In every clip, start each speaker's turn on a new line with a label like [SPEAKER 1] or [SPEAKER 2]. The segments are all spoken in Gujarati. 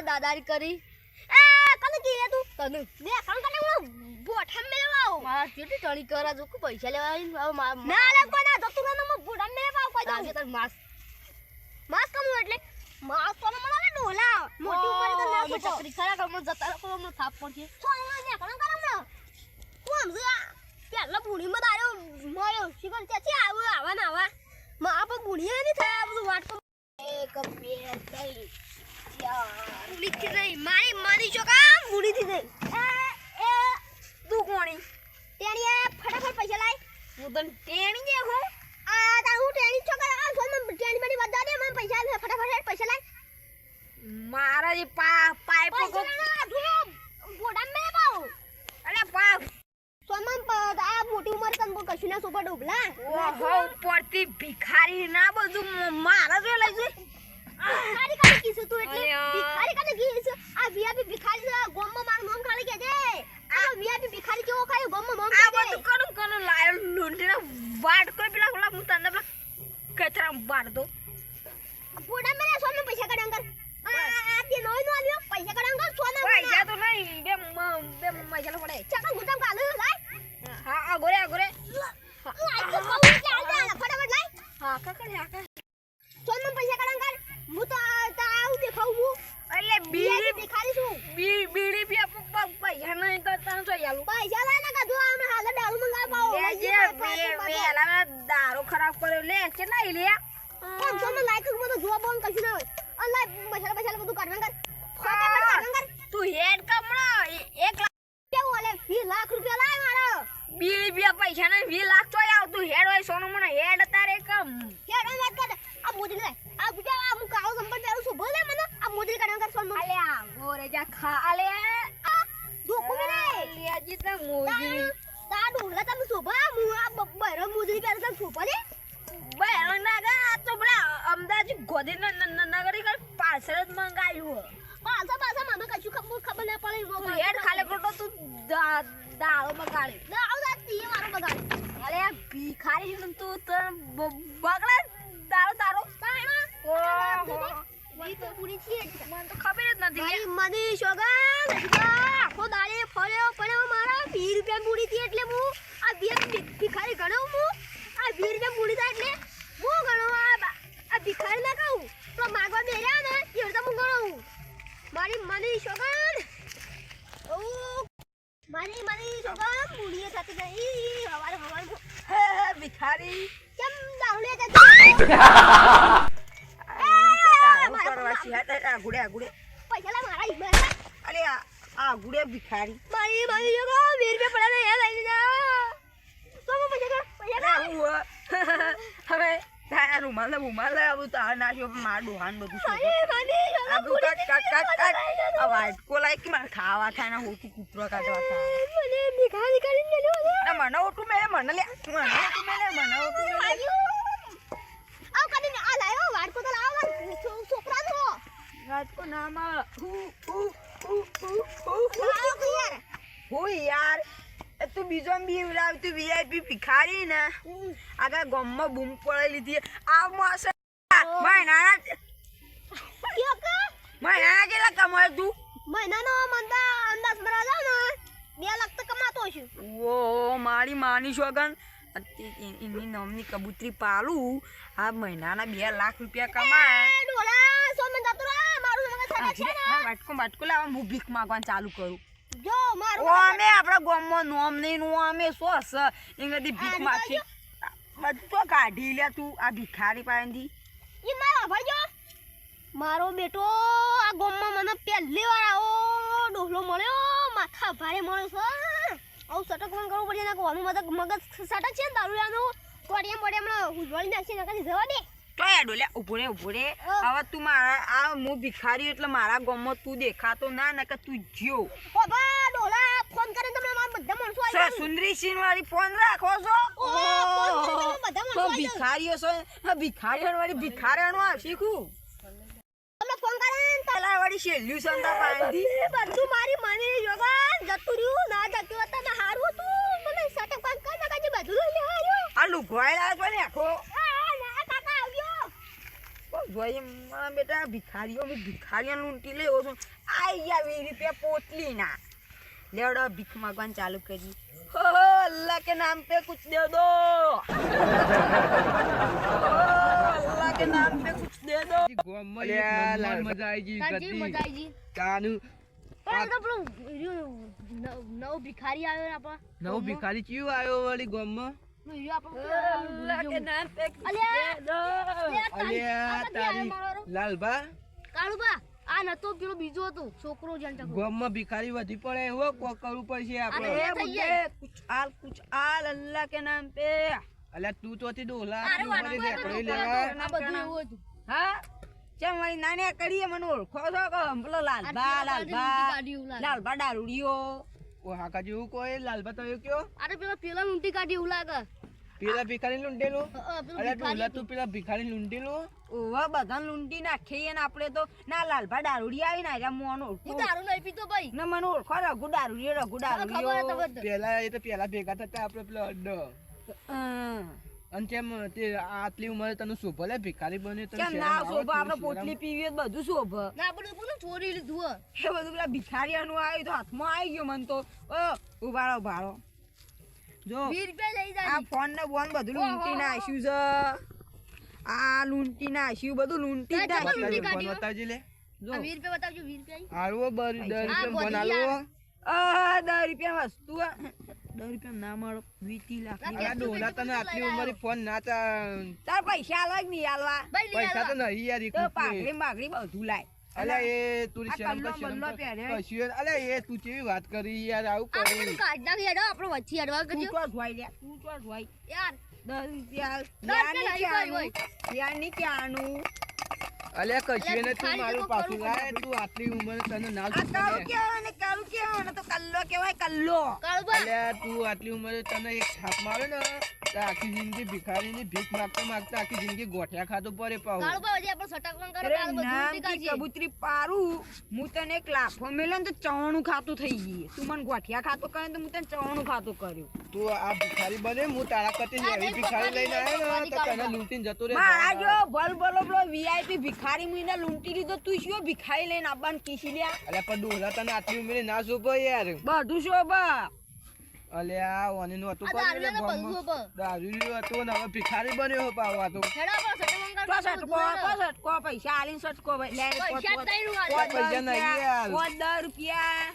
[SPEAKER 1] દાદારી કરી કને કીએ તું તને બે કામ કરે હું બોઠમ મેલવાઓ મારા કેટલી ટણી કરા જો પૈસા લેવા ના લે કોના તો તું મને બોઠમ મેલવાઓ કોઈ દો તાર માસ કમ એટલે માસ તો મને ડોલા મોટી ઉપર તો ના ચકરી ખરા કમ જતા કો મને થાપ પડશે સોના ને કામ કરે હું સમજા પેલા બુણી માં દારો મળ્યો શિકન ચાચી આવા ના આવા માં આપ બુણી ની થાય બધું વાટ એક બે થઈ લીખી નહીં મારી મારી છોકા બુડી થી નહીં એ તું કોણી તેણીએ ફટાફટ પૈસા લાય હું તને તેણી દે હું આ તાર હું તેણી છોકા આ ફોન માં તેણી મારી બધા દે મને પૈસા ફટાફટ પૈસા લાય મારા જે પાઇપ કો બોડા મે પાઉ અરે પાઉ સોમન આ મોટી ઉંમર તન કશું ના સોપા ડોબલા ઓહો પડતી ભિખારી ના બધું મારા જો લઈ જઈ ભિખારી કાને કીધું તું એટલે ભિખારી કાને કીધું આ વીઆઈપી ભિખારી ગોમમાં મારું નામ ખાલી કે દે આ વીઆઈપી ભિખારી કેવો ખાય ગોમમાં નામ આ બધું કરું લાયો લૂંટીને વાટ કોઈ પેલા ઓલા હું તને પેલા કચરા બાર દો બોડા મેરે સોને પૈસા કડાંગર આ તે નોય નો આલ્યો પૈસા કડાંગર સોને પૈસા તો નહીં બે પૈસા પડે ચકા ગુદામ કાલે લાય હા આ ગોરે આ તો કહું કે ફટાફટ લાય હા કકડે આ સોને પૈસા કડાંગર હું તો આવું દેખાઉં હું એટલે બીડી ભિખારી છું બીડી પી પૈસા નહીં તો તને તો આલું પૈસા લાય ના કાધું આમે હાલે દારૂ મંગાવ પાઓ વેલા દારૂ ખરાબ કર્યો લે કેટલા લે કોણ સોને લાયક બધું જોવા બોન કશું ના હોય અલ્લા પૈસા બધું કાઢવા કર તું હેડ કમણો 1 લાખ કેવું ઓલે 20 લાખ રૂપિયા લાય મારો બીડી પી પૈસા નહીં 20 લાખ તો આવતું હેડ હોય સોનું મને હેડ તારે કમ હેડ વાત કર આ મોદી લે આ બુજા આ મુ કાળો સંપલ પહેરું છું બોલે મને આ મોદી કાઢવા કર સોન અલે આ ગોરે જા ખા લે આ ધોકુ મે લે લેજી તો મોદી તા ડોલા તમે સોભા મુ આ બૈરો મોદી પહેરું તમ સોભા લે બૈરો ના ગા તો બડા અમદાજી ગોદી નગરી કર પાર્સલ જ મંગાયું પાછા મામે કશું ખબર ના પડે નો હેડ ખાલે કોટો તું દાળો બગાડે ના આવ તી મારો બગાડે અરે ભિખારી તું તો બગડે દાળો તારો કાઈમાં ઓહો ઈ તો પૂરી છે મને તો ખબર જ નથી ભાઈ મને સોગન આખો દાડે ફળ્યો પડ્યો મારા 20 રૂપિયા મૂડી થી એટલે હું આ ભિખારી ગણો હું આ 20 રૂપિયા મૂડી થાય એટલે હું ગણો આ ભિખારી ના કહું તો માગવા બેર્યા ને એ તો હું ગણો મારી મની સોગન ઓ મારી સોગન મૂડીએ થતી ગઈ હવારે હે ભિખારી કેમ દાવલે ગુડે પૈસા લા મારા ઈમાં અરે આ ગુડે ભિખારી મારી જોગો 20 રૂપિયા પડ્યા હે લઈ જા તો પૈસા હવે તારા રૂમાલ આવું તો નાખ્યો માર ડોહાન બધું છે આ આ વાઈટ કોલાય કે માર ખાવા થાય ના હોતું કૂતરો કાઢવા થાય મને ભિખારી કરીને મેલ્યો ના મને ઓટું મે મને લે મને ઓટું મે આવ કદીને આ લાયો વાટ કો તો લાવ છોકરા નો વાટ કો નામ હું યાર તું બીજો બી લાવતી વીઆઈપી ભિખારી ને આગળ ગોમમાં બૂમ પડેલી હતી આ માસે મહિના કેટલા કમાય તું મહિનાનો મંદા અંદાજ મરા જાવ ને 2 લાખ તો કમાતો છું ઓ મારી માની સોગન એની નામની કબૂતરી પાલું આ મહિનાના 2 લાખ રૂપિયા કમાય ડોલા સોમન દાતુરા મારું મગજ સાડા છે ને
[SPEAKER 2] વાટકો લાવ હું ભીખ માંગવાનું ચાલુ કરું
[SPEAKER 1] જો મારું
[SPEAKER 2] ઓ અમે આપણા ગામમાં નોમ નહીં નો અમે સો સ એંગથી ભીખ માંગી બધું તો કાઢી લે તું આ ભિખારી પાસેથી
[SPEAKER 1] ઈ મારો ભાઈઓ મારો બેટો આ ગામમાં મને પહેલી વાર આવો ડોહલો મળ્યો માથા ભારે મળ્યો છે આવું સટક ફોન કરવું પડે ને કોનું મગજ સટક છે ને દારૂયાનું કોડિયમ બોડિયમ ઉજવળી નાખી નાખી જવા દે
[SPEAKER 2] તો યાડો લે ઉભો રે હવે તું મારા આ હું ભિખારી એટલે મારા ગામમાં તું દેખાતો ના ને કે તું જ્યો
[SPEAKER 1] બાબા ડોલા ફોન કરીને તમે મારા બધા માણસો આવી
[SPEAKER 2] સુંદરી સિંહ વાળી ફોન રાખો છો
[SPEAKER 1] ફોન કરીને બધા માણસો આવી
[SPEAKER 2] ભિખારીઓ છો ભિખારીઓ વાળી ભિખારીઓ આ શીખું
[SPEAKER 1] તમને ફોન કરીને
[SPEAKER 2] તલા વાળી શેલ્યુ સંતા પાડી
[SPEAKER 1] બધું મારી માની જોગન જતું રહ્યું ના જતું હતા ને હારું હતું મને સટક ફોન કરી નાખી બધું લઈ આવ્યો
[SPEAKER 2] આ લુગવાયેલા છે ને આખો
[SPEAKER 1] ના કાકા આવ્યો
[SPEAKER 2] જોઈ બેટા ભિખારીઓ લૂંટી લેવો છું આઈ ગયા 20 રૂપિયા પોટલી ના લેવડો ભીખ માંગવાનું ચાલુ કરી हो अल्लाह के नाम पे कुछ दे दो अल्लाह के नाम पे कुछ दे दो
[SPEAKER 3] मजा आएगी
[SPEAKER 1] કાનુ પણ તો પેલો નવો ભિખારી આવ્યો ને આપા
[SPEAKER 3] नव भिखारी क्यों आयो वाली गांव में
[SPEAKER 2] अल्लाह के नाम पे कुछ दे दो
[SPEAKER 3] अलिया तारी लालबा
[SPEAKER 1] કાળુબા આ નતો પેલો બીજો હતો છોકરો જાન ટકો
[SPEAKER 3] गांव में भिखारी वधी पड़े हो को करू પડશે આપણે
[SPEAKER 2] अरे मुझे कुछ आल अल्लाह के नाम पे
[SPEAKER 3] અલ્યા તું તો થી ડોલા
[SPEAKER 1] અરે
[SPEAKER 3] તું મને દેખડી લેવા
[SPEAKER 1] આ બધું એવું હતું
[SPEAKER 2] હા ચમ મારી નાને કરીએ મને ઓળખો છો કે પેલો લાલબા દારૂડિયો
[SPEAKER 3] ઓ હાકા જેવું કોઈ લાલબા તો કયો
[SPEAKER 1] અરે પેલા ઊંટી કાઢી એવું લાગે
[SPEAKER 3] પેલા ભિખારી લૂંટેલું
[SPEAKER 1] પેલું
[SPEAKER 3] અલ્યા
[SPEAKER 1] ભિખારી
[SPEAKER 3] ડોલા તું પેલા ભિખારી લૂંટેલું
[SPEAKER 2] ઓવા બધા લૂંટી નાખીએ ને આપણે તો ના લાલબા દારૂડિયા આવી ના મોનો
[SPEAKER 1] ઈ દારૂ નહીં પીતો ભાઈ
[SPEAKER 2] ને મને ઓળખો રઘુ દારૂડિયો
[SPEAKER 1] ખબર હતા બધા
[SPEAKER 3] પેલા એ તો પેલા ભેગા થતા આપણે પેલો અડ્ડો અને કેમ તે આટલી ઉંમરે તને શોભો લે ભિખારી બને તને
[SPEAKER 2] કેમ ના શોભા આપણે પોટલી પીવી બધું શોભા
[SPEAKER 1] ના બધું કોને ચોરી લીધું
[SPEAKER 2] એ બધું પેલા ભિખારીયાનું આવ્યું તો હાથમાં આવી ગયો મને તો ઉભારો ભારો જો
[SPEAKER 1] 20 રૂપિયા લઈ
[SPEAKER 2] આ
[SPEAKER 1] જાય
[SPEAKER 2] ફોન ને બોન બધું લૂંટી નાખ્યું છે આ લૂંટી નાખ્યું બધું લૂંટી જ નાખ્યું
[SPEAKER 3] ફોન બતાવજી લે
[SPEAKER 2] જો
[SPEAKER 1] 20 રૂપિયા બતાવજો 20 રૂપિયા
[SPEAKER 3] હાલવો 10 રૂપિયા ફોન હાલવો
[SPEAKER 2] 10 રૂપિયા વસ્તુ 10 રૂપિયા ના મળો 20 લાખ
[SPEAKER 3] આ ડોલા તને આટલી ઉંમરે ફોન ના
[SPEAKER 2] તાર પૈસા આલવા કે નહીં આલવા
[SPEAKER 1] ભાઈ લઈ
[SPEAKER 3] પૈસા તો
[SPEAKER 1] આવો
[SPEAKER 3] નહીં યાર
[SPEAKER 2] તો પાઘડી માગડી બધું લાય
[SPEAKER 3] અલ્યા એ તું
[SPEAKER 2] આ
[SPEAKER 3] શરમ
[SPEAKER 2] કલ્લો બલ્લો પહેર્યો.
[SPEAKER 3] કશું અલ્યા એ તું કેવી વાત કરી યાર આવું
[SPEAKER 1] આ
[SPEAKER 3] કરી
[SPEAKER 1] બધું કાઢ નાખી હેડો આપણો વચ્ચે અડવા
[SPEAKER 2] તું
[SPEAKER 1] કરજો
[SPEAKER 2] તો ધોઈ લે તું તો ધોઈ
[SPEAKER 1] યાર
[SPEAKER 2] 10 રૂપિયા
[SPEAKER 1] રૂપિયા લાવી
[SPEAKER 2] યાર ની ક્યાંનું
[SPEAKER 3] અલ્યા કશું ને તું
[SPEAKER 1] ખાલી
[SPEAKER 3] મારું
[SPEAKER 1] તો
[SPEAKER 3] પાછું
[SPEAKER 1] કરું
[SPEAKER 3] લાય તું આટલી ઉંમરે તને ના
[SPEAKER 2] આ કાળું કેવાય ને કાળું કેવાય ને તો કલ્લો કેવાય કલ્લો
[SPEAKER 1] કાળુબા
[SPEAKER 3] અલ્યા તું આટલી ઉંમરે તને એક છાપ મારે ને તો આખી જિંદગી ભિખારીની ભીખ માંગતા માંગતા આખી જિંદગી ગોઠિયા ખાતો પડે પાવ
[SPEAKER 1] કાળુબા હજી આપણે સટકવાન કરો
[SPEAKER 2] અરે
[SPEAKER 1] કાળ બધું
[SPEAKER 2] નામ
[SPEAKER 1] ઊંટી
[SPEAKER 2] કી
[SPEAKER 1] કાઢીએ.
[SPEAKER 2] કબૂતરી પારું હું તને એક લાફો મેલો ને તો ચવાણું ખાતું થઈ ગઈ તું મને ગોઠિયા ખાતો કરે ને તો હું તને ચવાણું ખાતું કર્યું
[SPEAKER 3] તું આ ભિખારી બને હું તારા કરતી એવી ભિખારી લઈને આવ્યો ને તો તને લૂંટીને જતો રહે
[SPEAKER 2] મારા જો ભલ ભલો પેલો વીઆઈપી ભિખારી મીને લૂંટી લીધો તું શું ભિખારી લઈને આવવાનું કીસી લ્યા
[SPEAKER 3] અલ્યા પણ ડોલા તને આટલી ઉંમરે ના શોભો યાર
[SPEAKER 2] બધું શોભા
[SPEAKER 3] અલ્યા ઓની નું હતું
[SPEAKER 1] આ દારૂડિયાને બધું શોભો.
[SPEAKER 3] દારૂ હતું ને હવે ભિખારી બન્યો પાવ આ તો
[SPEAKER 1] હેડો આપણે સટકવાન
[SPEAKER 2] તો
[SPEAKER 1] કરો
[SPEAKER 2] સટકો તો સટકો પૈસા આલીને સટકો ભાઈ લે
[SPEAKER 1] પૈસા જ નહીં નું
[SPEAKER 2] પોત
[SPEAKER 1] આલે.
[SPEAKER 3] પૈસા નહીં યાર.
[SPEAKER 2] 10 રૂપિયા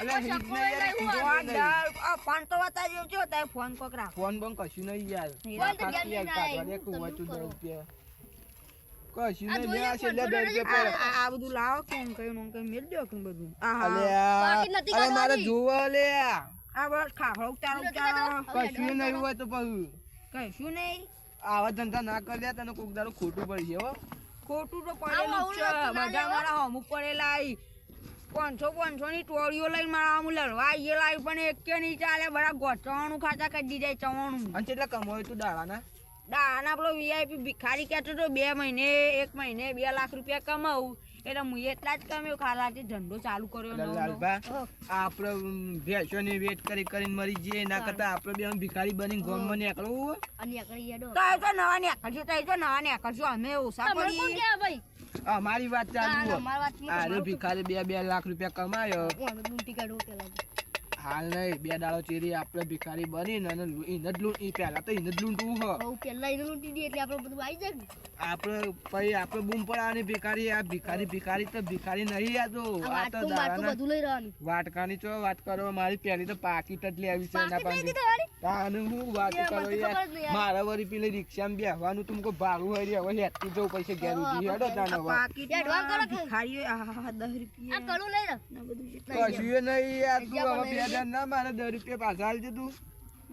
[SPEAKER 3] અલ્યા હિત ને યાર
[SPEAKER 1] કોઈ
[SPEAKER 3] કીધું
[SPEAKER 1] નહીં.
[SPEAKER 3] નહીં.
[SPEAKER 2] ફોન તો બતાવજો જો તારે ફોન કોક રાખ
[SPEAKER 3] ફોન બંધ કશું નહીં યાર
[SPEAKER 2] નહીં
[SPEAKER 1] ફોન તો
[SPEAKER 3] ખાતી
[SPEAKER 1] ઘેર
[SPEAKER 3] યાર
[SPEAKER 1] લઈને
[SPEAKER 3] કાઢવા દે
[SPEAKER 1] આય.
[SPEAKER 3] કુવા તું 10
[SPEAKER 1] શું
[SPEAKER 3] રૂપિયા કશું
[SPEAKER 1] આ
[SPEAKER 3] નહીં
[SPEAKER 1] જોઈએ
[SPEAKER 3] લે આ છેલ્લા 10 રૂપિયા
[SPEAKER 1] આ-
[SPEAKER 3] પડે
[SPEAKER 2] આ બધું લાવો કેમ કયું નોમ કયું મેળ દો કે બધું આહા
[SPEAKER 3] અલ્યા
[SPEAKER 1] બાકી નથી
[SPEAKER 3] અરે મારે
[SPEAKER 1] કાઢવાની.
[SPEAKER 3] જોવો લ્યા
[SPEAKER 2] આ બસ ખાખડો ઉતારો ઉતારો
[SPEAKER 3] કશું નહીં હોય તો પછી
[SPEAKER 2] કશું નહીં
[SPEAKER 3] આવા ધંધા ના કર્યા તને કોક દાડો ખોટું પડશે હો
[SPEAKER 2] ખોટું તો પડેલું જ છે
[SPEAKER 1] આવું ના
[SPEAKER 2] બધા
[SPEAKER 1] લેવા.
[SPEAKER 2] મારા હમુક પડેલા 500 ની ટોળીઓ લઈને મારા આમ લડવા આયેલા પણ એકે નહીં ચાલે બધા ગોચવાણું ખાતા કરી દીધા ચવાણું
[SPEAKER 3] અને કેટલા કમાય તું દાડાના
[SPEAKER 2] દાના પેલો વીઆઈપી ભિખારી કહેતો તો 2 મહિને 1 મહિને 2 લાખ રૂપિયા કમાવું એટલે હું એટલા જ કમાયું ખાલાથી ધંધો ચાલુ કર્યો નવો નવો.
[SPEAKER 3] લાલબા આપણે ભેંસોની વેટ કરી કરીને મરી જઈએ એના કરતા આપણે બે ભિખારી બની ગોમમાં નીકળવું
[SPEAKER 1] અને આગળ હેડો
[SPEAKER 2] તો એ તો નવા ને કરજો તો એ તો નવા ને કરજો અમે ઓછા
[SPEAKER 1] તમને કોણ
[SPEAKER 2] પડી
[SPEAKER 1] કહેવા ભાઈ
[SPEAKER 3] મારી વાત ચાલુ
[SPEAKER 1] ના, મારી વાત નહીં.
[SPEAKER 3] અરે ભિખારી 2 લાખ રૂપિયા કમાયો
[SPEAKER 1] કોણ ઊંટી કાઢો પેલા
[SPEAKER 3] હાલ નહીં 2 દાડો ચેરી આપણે ભિખારી બનીને અને એને જ લૂંટ પહેલા તો એને જ લૂંટવું હ
[SPEAKER 1] બહુ પહેલા એને લૂંટી દઈએ એટલે આપણે બધું આવી જાય ને.
[SPEAKER 3] આપણે પછી આપણે બૂમ પડવાની ભિખારી આ ભિખારી તો ભિખારી નહીં આ તો આ તો
[SPEAKER 1] વાટકું
[SPEAKER 3] દાડાના
[SPEAKER 1] બધું લઈ રહેવાનું.
[SPEAKER 3] વાટકાની ચો વાત કરો મારી પહેલી તો પાકીટ જ લેવી છે એના
[SPEAKER 1] પાકીટ લઈ
[SPEAKER 3] પાસે
[SPEAKER 1] દીધા વાળી?
[SPEAKER 3] તાને હું વાત
[SPEAKER 1] એ
[SPEAKER 3] કરો
[SPEAKER 1] મને તો
[SPEAKER 3] યાર
[SPEAKER 1] ખબર જ નહીં યાર.
[SPEAKER 3] મારા વરી પેલી રિક્ષામાં બેહવાનું તુમકો ભાડું હોય રે હવે હેતી જવું પૈસા ઘેર ઉધી હેડો તાને હવે
[SPEAKER 1] એડવાન્સ કરો કે?
[SPEAKER 2] ભિખારીઓ આ 10
[SPEAKER 1] આ
[SPEAKER 2] રૂપિયા
[SPEAKER 1] કડું લઈ લે.
[SPEAKER 2] ના બધું છે.
[SPEAKER 3] કશું નહીં યાર તું
[SPEAKER 1] બીજા
[SPEAKER 3] હવે
[SPEAKER 1] પણ
[SPEAKER 3] 2000 ના મારે 10 રૂપિયા પાછા આલજે તું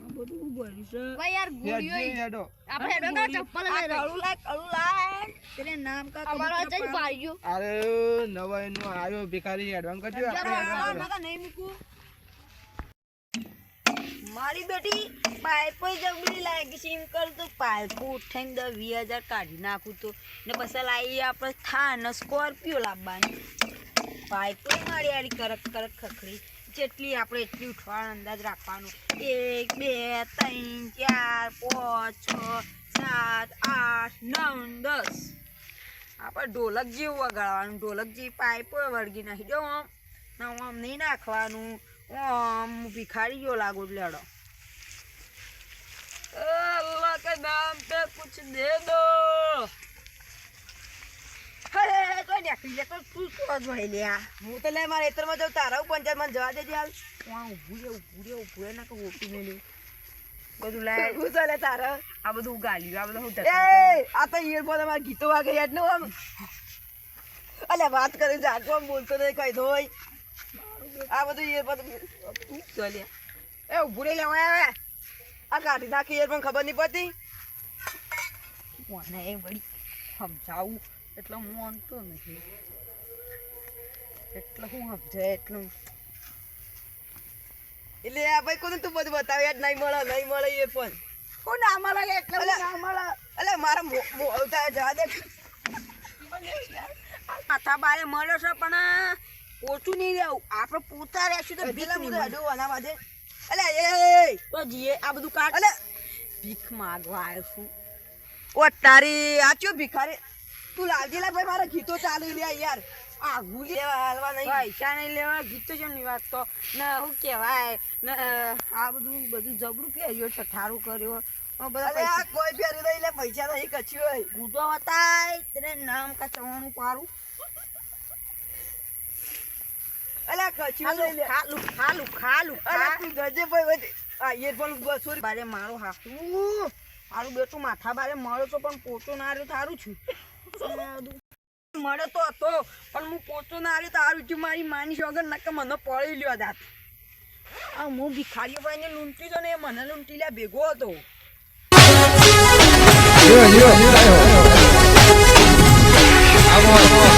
[SPEAKER 2] આ બધું ભર્યું છે.
[SPEAKER 1] ભાઈ યાર ગોળીઓ
[SPEAKER 3] હેડજે હેડો
[SPEAKER 1] આપણે એડવાન્સ કરો, ચપ્પલ લઈ લે.
[SPEAKER 2] કળું લાય તેરે નામ કા
[SPEAKER 1] અમારો આ જઈ પાડ્યો.
[SPEAKER 3] અરે નવા એનો આવ્યો ભિખારી એડવાન્સ કરજો આપણે એડવાન્સ કરો.
[SPEAKER 2] નહીં મૂકું. મારી બેટી પાઇપો જબરી લાગી છે એમ કર તો પાઇપો ઉઠાઈને 10,000 કાઢી નાખું તો ને પછી લાવી આપણે થાન સ્કોર્પિયો લાવવાની પાઇપો મારી આરી કરક કરક ખખડી જેટલી આપણે એટલી ઉઠવાનો અંદાજ રાખવાનો 1 2 3 4 5 6 7 8 9 10 આપણે ઢોલક જેવું વગાડવાનું ઢોલક જેવી પાઇપો વળગી નાખી દો આમ નહીં નાખવાનું આમ ભિખારી જો લાગુ લેડો अल्लाह के नाम पे कुछ दे दो अरे तो देखी ले तो तू तो जोई ले હું તો લે મારે એતરમાં જાવ તારા પંચાયત માં જવા દેજે હાલ હું ઉભુરે ના કે ઓપી ને બધું લાય હું ચાલે તારા આ બધું ગાલ્યું આ બધું એ આ તો ઈયરફોન માં ગીતો વાગે યાદ નો આમ અલે વાત કરે જાગો બોલતો નહીં કઈ ધોઈ આ બધું ઈયરફોન ચાલે એ ઉભુરે લેવા આવે આ કાઢી નાખી ઈયરફોન ખબર નહીં પડતી મને એ બડી સમજાવું એટલે હું માનતો નથી એટલે હું સમજાય એટલું એટલે આ ભાઈ કોને તું બધું બતાવે યાર નહીં મળે ઈયરફોન કોણ ના મળે એટલે ના મળે એટલે મારા જવા દે માથા બારે મળ્યો છે પણ ઓછું નહીં રહેવું આપણે પોતા રહેશું તો ભીખ નહીં મળે અલે એ તો જીએ આ બધું કાઢ અલે ભીખ માંગવા આવ્યો છું ઓ તારી આ ચો ભિખારી તું લાલજી લા ભાઈ મારા ગીતો ચાલુ લે યાર આ ગુલી હાલવા નહીં પૈસા નહીં લેવા ગીતો છે ની વાત તો ના હું કહેવાય ને આ બધું જબરું કર્યો ઠઠારું કર્યો બધા કોઈ ફેરી નહીં લે પૈસા નહીં કચ્યું હોય ગુડો બતાય તને નામ કા ચવાણું પારું અલા કચ્યું ખાલું અલા તું ગજે ભાઈ આ ઈયરફોન 200 બારે મારો હાથું મારું બેટું માથા બારે મળ્યો તો પણ પોચો ના રહ્યો તારું છું મળે તો હતો પણ હું પોચો ના રહ્યો તારું છું મારી માની વગર નકે મને પડી લ્યો દાંત આ હું ભિખારીઓ ભાઈને લૂંટી તો ને મને લૂંટી લ્યા ભેગો હતો
[SPEAKER 4] Vamos.